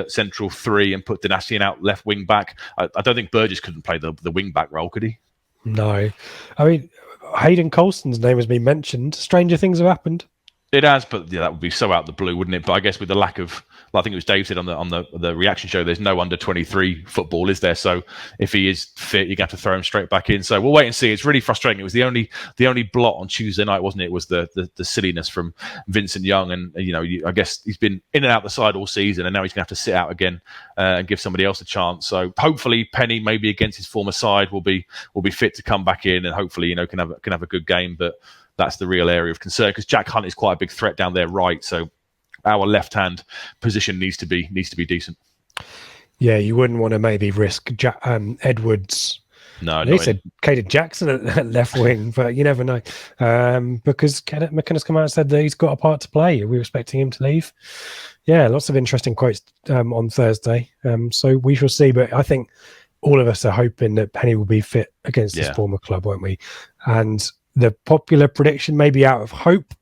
central 3 and put Danassian out left wing back? I don't think Burgess couldn't play the wing back role, could he? No. I mean, Hayden Colston's name has been mentioned. Stranger things have happened. It has, but that would be so out the blue, wouldn't it? But I guess with the lack of, I think it was Dave said on the reaction show, there's no under 23 football, is there? So if he is fit, you're going to have to throw him straight back in. So we'll wait and see. It's really frustrating. It was the only blot on Tuesday night, wasn't it? It was the silliness from Vincent Young, and I guess he's been in and out the side all season, and now he's going to have to sit out again and give somebody else a chance. So hopefully Penny, maybe against his former side, will be fit to come back in, and hopefully can have a good game. But that's the real area of concern because Jack Hunt is quite a big threat down there right. So our left-hand position needs to be decent. Yeah, you wouldn't want to maybe risk Edwards. No, he said Caden Jackson at left wing, but you never know because McKenna's come out and said that he's got a part to play. We're expecting him to leave. Yeah, lots of interesting quotes on Thursday. So we shall see. But I think all of us are hoping that Penny will be fit against his Yeah. former club, won't we? And the popular prediction, maybe out of hope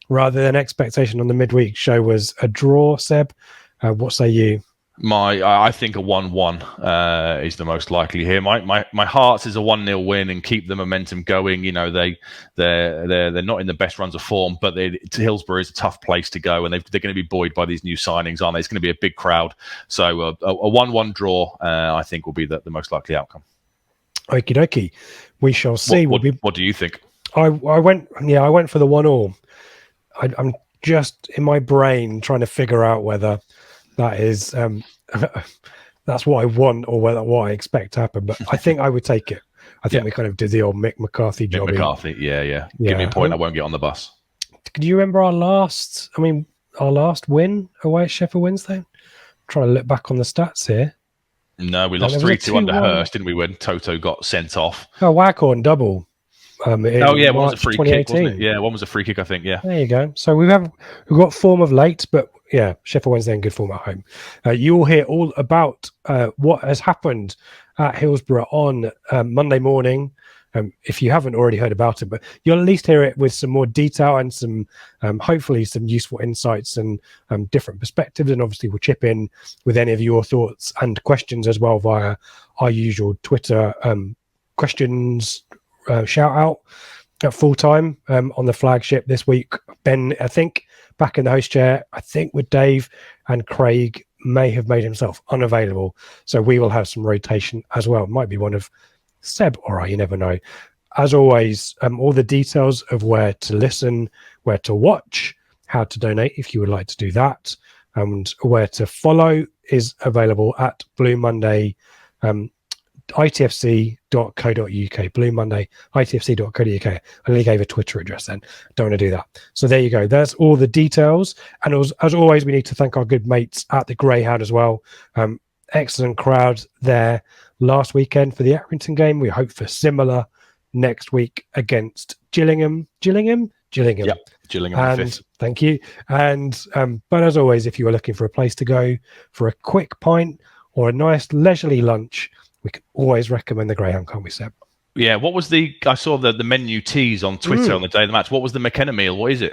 rather than expectation on the midweek show, was a draw. Seb, what say you? I think a 1-1 is the most likely here. My heart is a 1-0 win and keep the momentum going. You know, they're not in the best runs of form, but Hillsborough is a tough place to go, and they're going to be buoyed by these new signings, aren't they? It's going to be a big crowd. So a 1-1 draw, I think, will be the most likely outcome. Okie dokie. We shall see. What do you think? I went for the 1-1. I'm just in my brain trying to figure out whether that is that's what I want or what I expect to happen. But I think I would take it. I think we kind of did the old Mick McCarthy job. Mick McCarthy, yeah. Give me a point. I won't get on the bus. Do you remember our last win away at Sheffield Wednesday? I'm trying to look back on the stats here. No, we lost 3-2 under Hurst, didn't we, when Toto got sent off? Oh, Waghorn double. One was a free kick, 2018. wasn't it? Yeah, one was a free kick, I think, yeah. There you go. So we've got form of late, but yeah, Sheffield Wednesday in good form at home. You will hear all about what has happened at Hillsborough on Monday morning. If you haven't already heard about it, but you'll at least hear it with some more detail and some hopefully some useful insights and different perspectives. And obviously we'll chip in with any of your thoughts and questions as well via our usual Twitter questions shout out at full time on the Flagship this week. Ben, I think, back in the host chair, I think with Dave, and Craig may have made himself unavailable. So we will have some rotation as well. Might be one of Seb or I, you never know. As always, all the details of where to listen, where to watch, how to donate if you would like to do that, and where to follow is available at Blue Monday ITFC.co.uk. Blue Monday ITFC.co.uk. I only gave a Twitter address then. Don't want to do that. So there you go. There's all the details. And as always, we need to thank our good mates at the Greyhound as well. Excellent crowd there last weekend for the Accrington game. We hope for similar next week against Gillingham. Yep, Gillingham. And thank you. And but as always, if you are looking for a place to go for a quick pint or a nice leisurely lunch, we can always recommend the Greyhound, can't we, Seb? Yeah. What was I saw the menu tease on Twitter on the day of the match. What was the McKenna meal? What is it?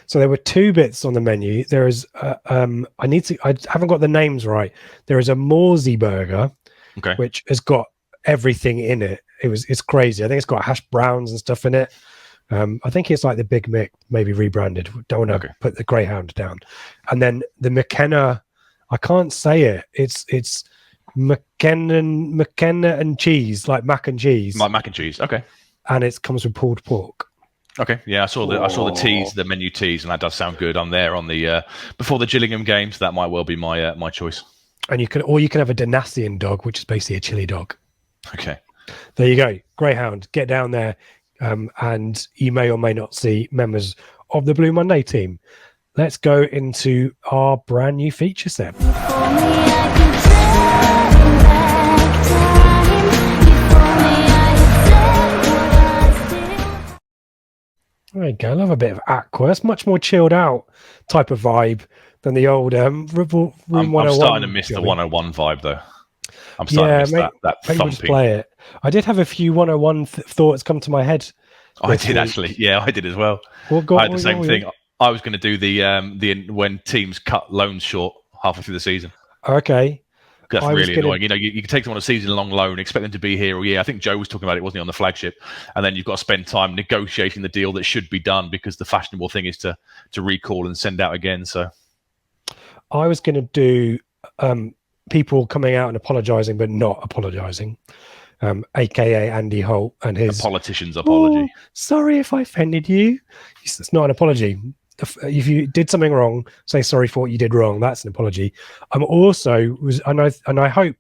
So there were two bits on the menu. There is, I haven't got the names right. There is a Morsey burger, which has got everything in it. It's crazy. I think it's got hash browns and stuff in it. I think it's like the Big Mick, maybe rebranded. Don't want to put the Greyhound down. And then the McKenna, I can't say it. It's McKenna and cheese, like mac and cheese. Like mac and cheese, okay. And it comes with pulled pork. Okay, yeah, I saw the tease, the menu tease, and that does sound good. I'm there on the before the Gillingham game, so that might well be my choice. And you can have a Danasian dog, which is basically a chili dog. Okay, there you go, Greyhound. Get down there, and you may or may not see members of the Blue Monday team. Let's go into our brand new feature set. There you go. I love a bit of Aqua. It's much more chilled out type of vibe than the old Room 101. I'm starting to miss the 101 vibe, though. I'm starting to miss that thumping. Just play it. I did have a few 101 thoughts come to my head. I did actually. Yeah, I did as well. I had the same thing. I was going to do the when teams cut loans short halfway through the season. Okay. That's really annoying. You know, you can take them on a season-long loan, expect them to be here all year. I think Joe was talking about it, wasn't he, on the Flagship? And then you've got to spend time negotiating the deal that should be done because the fashionable thing is to recall and send out again. So I was going to do people coming out and apologising but not apologising, a.k.a. Andy Holt and his... A politician's apology. Oh, sorry if I offended you. It's not an apology. If you did something wrong, say sorry for what you did wrong. That's an apology. I'm also and I hope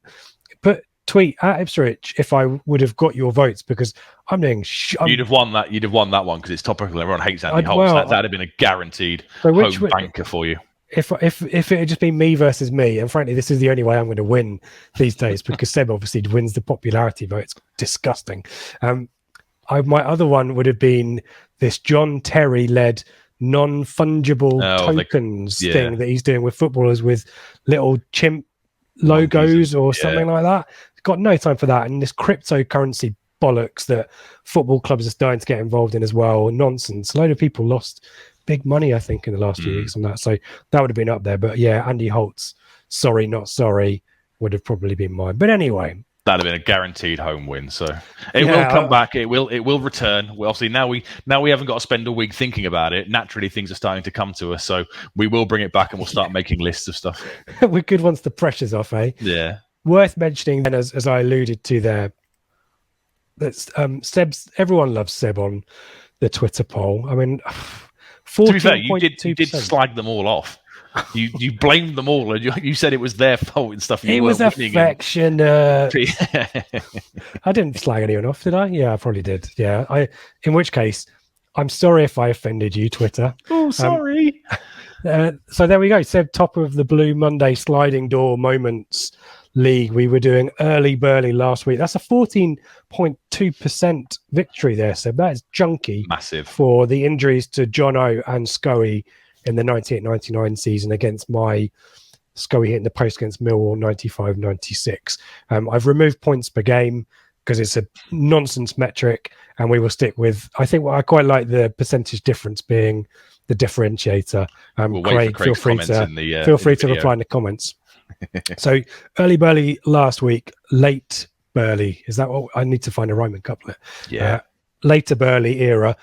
tweet at Ipswich if I would have got your votes because I'm doing. You'd have won that. You'd have won that one because it's topical. Everyone hates Andy Holt. That'd have been a guaranteed home banker for you. If it had just been me versus me, and frankly, this is the only way I'm going to win these days because Seb obviously wins the popularity vote. It's disgusting. My other one would have been this John Terry led non-fungible tokens thing that he's doing with footballers with little chimp logos or something like that. got no time for that. And this cryptocurrency bollocks that football clubs are starting to get involved in as well. Nonsense. A load of people lost big money, I think, in the last few weeks on that. So that would have been up there. But yeah, Andy Holt's sorry, not sorry would have probably been mine. But anyway. That'd have been a guaranteed home win. So it will come back. It will return. Well, obviously now we haven't got to spend a week thinking about it. Naturally, things are starting to come to us. So we will bring it back and we'll start making lists of stuff. We're good once the pressure's off, eh? Yeah. Worth mentioning then, as I alluded to there, that's everyone loves Seb on the Twitter poll. I mean, 14. To be fair, you did slag them all off. You blamed them all, and you said it was their fault and stuff. It was affectionate. I didn't slag anyone off, did I? Yeah, I probably did. Yeah, in which case, I'm sorry if I offended you, Twitter. Oh, sorry. So there we go. Seb, top of the Blue Monday Sliding Door Moments League. We were doing early Burley last week. That's a 14.2% victory there, Seb. That is junky. Massive. For the injuries to Jono and Scoey in the 98-99 season against my Scoey hitting the post against Millwall 95-96. I've removed points per game because it's a nonsense metric, and we will stick with, I think what I quite like the percentage difference being the differentiator. Craig, feel free to reply in the comments. So early Burley last week, late Burley, is that what I need to find a rhyming couplet? Yeah. Later Burley era.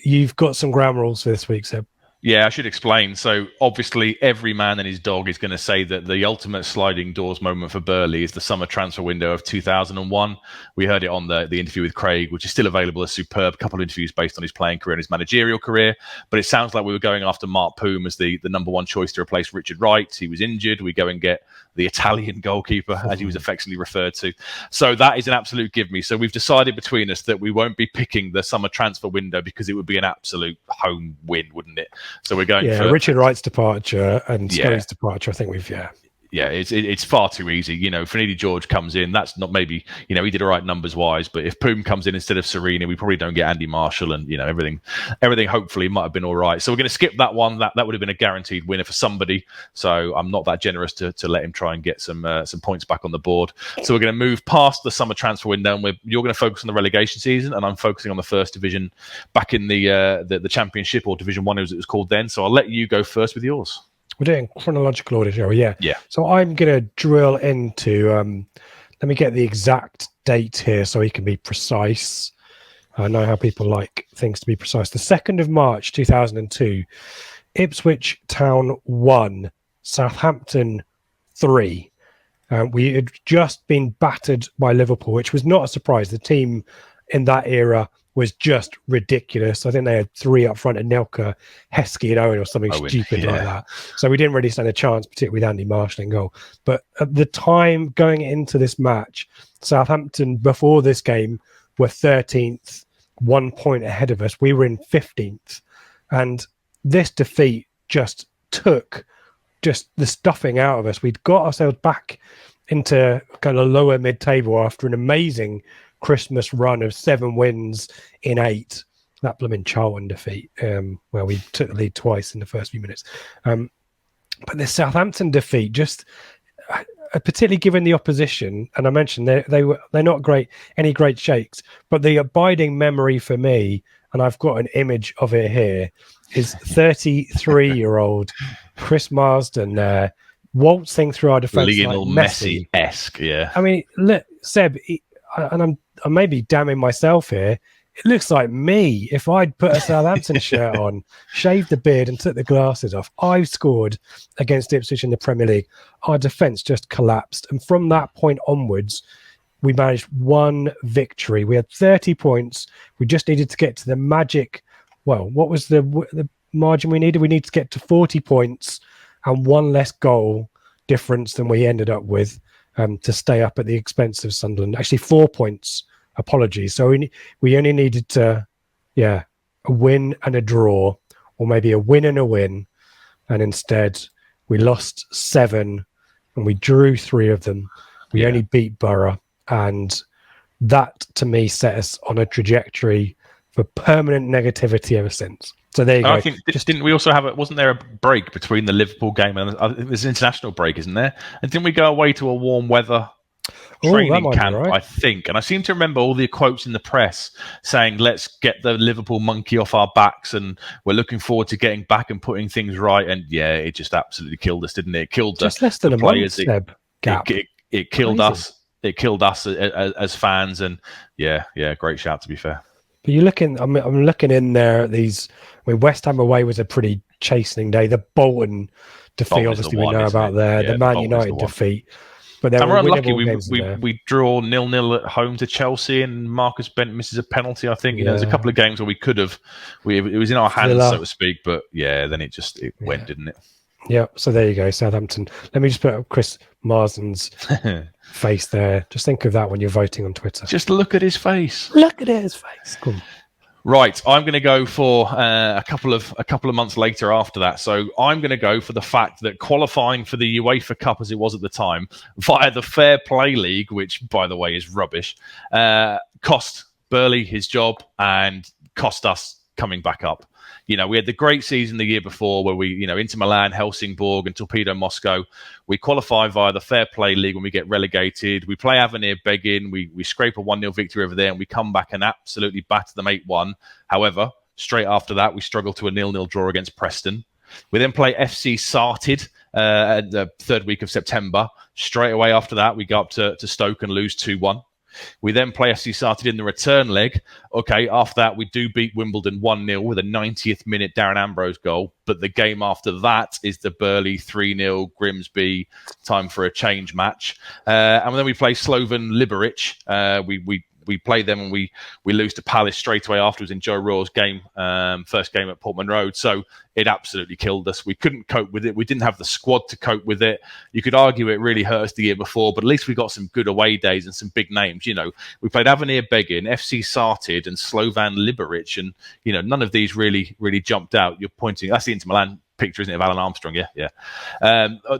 You've got some ground rules for this week, Seb. Yeah, I should explain. So obviously every man and his dog is going to say that the ultimate sliding doors moment for Burley is the summer transfer window of 2001. We heard it on the interview with Craig, which is still available. A superb couple of interviews based on his playing career and his managerial career. But it sounds like we were going after Mark Poom as the number one choice to replace Richard Wright. He was injured. We go and get the Italian goalkeeper, as he was affectionately referred to. So that is an absolute give me. So we've decided between us that we won't be picking the summer transfer window because it would be an absolute home win, wouldn't it? So we're going for Richard Wright's departure and Scully's departure. I think it's far too easy. You know, if Finidi George comes in, that's not maybe, he did all right numbers wise, but if Poom comes in instead of Serena, we probably don't get Andy Marshall, and everything hopefully might have been all right. So we're going to skip that one. That would have been a guaranteed winner for somebody. So I'm not that generous to let him try and get some points back on the board. So we're going to move past the summer transfer window, and you're going to focus on the relegation season, and I'm focusing on the first division back in the Championship, or Division 1 as it was called then. So I'll let you go first with yours. We're doing chronological order, shall we? Yeah. So I'm going to drill into, let me get the exact date here so he can be precise. I know how people like things to be precise. The 2nd of March, 2002, Ipswich Town 1, Southampton 3. We had just been battered by Liverpool, which was not a surprise. The team in that era was just ridiculous. I think they had 3 up front, Anelka, Heskey and Owen or something stupid like that. So we didn't really stand a chance, particularly with Andy Marshall in goal. But at the time going into this match, Southampton, before this game, were 13th, 1 point ahead of us. We were in 15th. And this defeat just took the stuffing out of us. We'd got ourselves back into kind of lower mid-table after an amazing Christmas run of 7 wins in 8. That blooming Charlton defeat, where we took the lead twice in the first few minutes. But the Southampton defeat, just particularly given the opposition, and I mentioned they're not any great shakes, but the abiding memory for me, and I've got an image of it here, is 33-year-old Chris Marsden waltzing through our defence Lionel like Messi-esque. Yeah. I mean, look, Seb, and I'm maybe damning myself here. It looks like me if I'd put a Southampton shirt on, shaved the beard and took the glasses off. I scored against Ipswich in the Premier League. Our defence just collapsed. And from that point onwards, we managed 1 victory. We had 30 points. We just needed to get to the magic. Well, what was the margin we needed? We needed to get to 40 points and 1 less goal difference than we ended up with to stay up at the expense of Sunderland. Actually, 4 points. Apologies. So we only needed to, a win and a draw, or maybe a win and a win. And instead, we lost 7 and we drew 3 of them. We only beat Borough. And that, to me, set us on a trajectory for permanent negativity ever since. So there you go. I think didn't we also wasn't there a break between the Liverpool game and there's an international break, isn't there? And didn't we go away to a warm weather that training might be camp, right. I think. And I seem to remember all the quotes in the press saying, let's get the Liverpool monkey off our backs and we're looking forward to getting back and putting things right. And yeah, it just absolutely killed us, didn't it? It killed Just less than the a month, players. Seb, gap. It killed Crazy. us. It killed us as fans. And yeah, great shout, to be fair. But you're looking, I'm looking in there at these. I mean, West Ham away was a pretty chastening day. The Bolton defeat, obviously, we know about there. Yeah, the Man Bolton is United the one. defeat. But they And were we're unlucky. winnable games in there. We draw 0-0 at home to Chelsea, and Marcus Bent misses a penalty. I think there's a couple of games where we could have. It was in our hands, so to speak. But yeah, then it went, didn't it? Yeah. So there you go, Southampton. Let me just put up Chris Marsden's face there. Just think of that when you're voting on Twitter. Just look at his face. Look at his face. Cool. Right, I'm going to go for a couple of months later after that. So I'm going to go for the fact that qualifying for the UEFA Cup, as it was at the time, via the Fair Play League, which, by the way, is rubbish, cost Burley his job and cost us coming back up. We had the great season the year before where we, Inter Milan, Helsingborg and Torpedo Moscow. We qualify via the Fair Play League when we get relegated. We play Avenir Begin. We scrape a 1-0 victory over there and we come back and absolutely batter them 8-1. However, straight after that, we struggle to a 0-0 draw against Preston. We then play FC Sarted at the third week of September. Straight away after that, we go up to Stoke and lose 2-1. We then play FC Sarted in the return leg. Okay, after that, we do beat Wimbledon 1-0 with a 90th minute Darren Ambrose goal. But the game after that is the Burley 3-0 Grimsby time for a change match. And then we play Slovan Liberec. We play them and we lose to Palace straight away afterwards in Joe Royle's game, first game at Portman Road. So it absolutely killed us. We couldn't cope with it. We didn't have the squad to cope with it. You could argue it really hurt us the year before, but at least we got some good away days and some big names. We played Avenir Begin, FC Sarted and Slovan Liberec, and none of these really jumped out. You're pointing, that's the Inter Milan picture, isn't it, of Alan Armstrong? Yeah.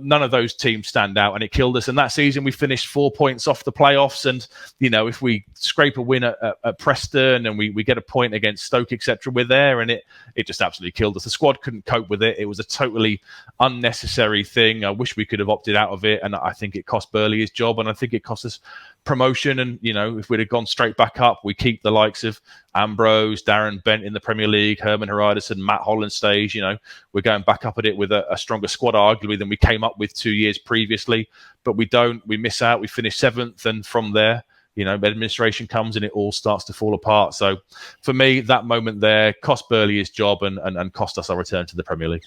None of those teams stand out, and it killed us. And that season, we finished 4 points off the playoffs. And if we scrape a win at Preston and we get a point against Stoke, etc., we're there, and it just absolutely killed us. The squad couldn't cope with it. It was a totally unnecessary thing. I wish we could have opted out of it, and I think it cost Burley his job, and I think it cost us promotion. And if we'd have gone straight back up, we keep the likes of Ambrose, Darren Bent in the Premier League, Herman Heridason, Matt Holland stays. We're going back up at it with a stronger squad, arguably, than we came up with 2 years previously. But we don't. We miss out. We finish 7th, and from there, administration comes and it all starts to fall apart. So for me, that moment there cost Burley his job and cost us our return to the Premier League.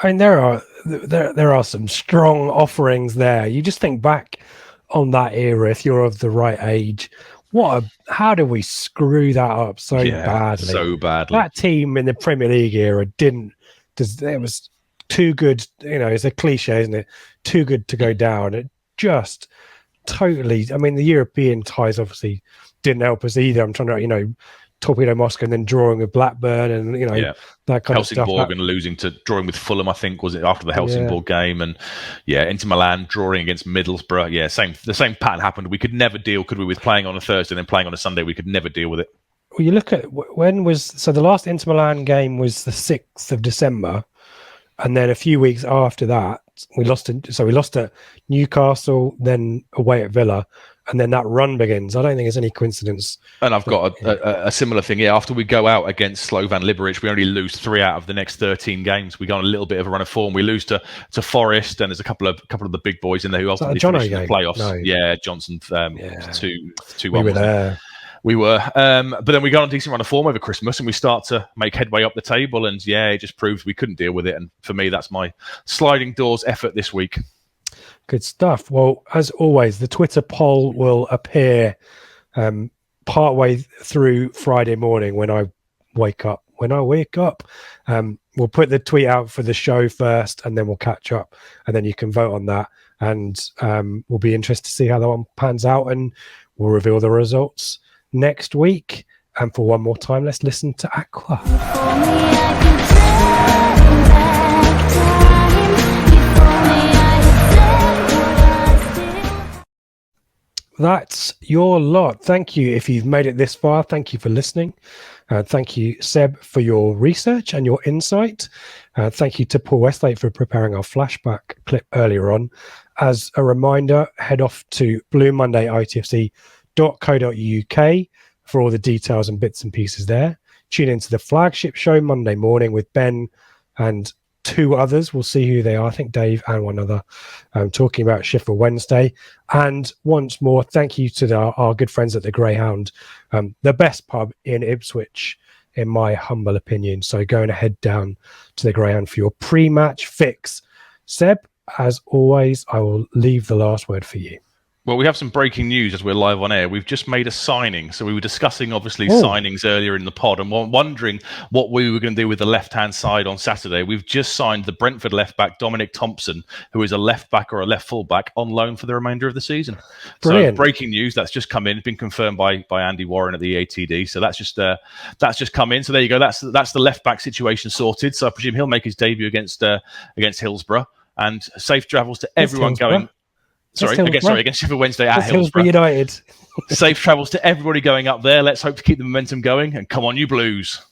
I mean, there are some strong offerings there. You just think back on that era, if you're of the right age. How do we screw that up so badly? So badly. That team in the Premier League era it was too good. It's a cliche, isn't it? Too good to go down. It just totally. I mean, the European ties obviously didn't help us either. I'm trying to, Torpedo Moscow and then drawing with Blackburn and that kind of stuff. Helsingborg and drawing with Fulham, I think, was it after the Helsingborg game, and Inter Milan drawing against Middlesbrough. The same pattern happened. We could never deal, could we, with playing on a Thursday and then playing on a Sunday? We could never deal with it. Well, you look at the last Inter Milan game was the 6th of December, and then a few weeks after that we lost at Newcastle, then away at Villa, and then that run begins. I don't think it's any coincidence. And I've got a similar thing here. After we go out against Slovan Liberec, we only lose 3 out of the next 13 games. We got a little bit of a run of form. We lose to Forest, and there's a couple of the big boys in there who ultimately finished in the playoffs. No. Yeah, Johnson, 2-1. We were there. We were. But then we got on a decent run of form over Christmas and we start to make headway up the table. And it just proves we couldn't deal with it. And for me, that's my sliding doors effort this week. Good stuff. Well, as always, the Twitter poll will appear partway through Friday morning when I wake up. We'll put the tweet out for the show first and then we'll catch up and then you can vote on that. And we'll be interested to see how that one pans out and we'll reveal the results next week. And for one more time, let's listen to Aqua. that's your lot. Thank you. If you've made it this far, thank you for listening. Thank you, Seb, for your research and your insight. Thank you to Paul Westlake for preparing our flashback clip earlier on. As a reminder, head off to bluemondayitfc.co.uk for all the details and bits and pieces there. Tune into the Flagship show Monday morning with Ben and 2 others. We'll see who they are. I think Dave and one other, talking about Sheffield Wednesday. And once more, thank you to our good friends at the Greyhound, the best pub in Ipswich, in my humble opinion. So go and head down to the Greyhound for your pre-match fix. Seb, as always, I will leave the last word for you. Well, we have some breaking news as we're live on air. We've just made a signing. So we were discussing, obviously, signings earlier in the pod and wondering what we were going to do with the left-hand side on Saturday. We've just signed the Brentford left-back, Dominic Thompson, who is a left-back or a left full-back on loan for the remainder of the season. Brilliant. So breaking news, that's just come in. It's been confirmed by Andy Warren at the ATD. So that's just come in. So there you go. That's the left-back situation sorted. So I presume he'll make his debut against Hillsborough. And safe travels to everyone going... Against Sheffield Wednesday at Hillsborough United. Safe travels to everybody going up there. Let's hope to keep the momentum going. And come on, you Blues.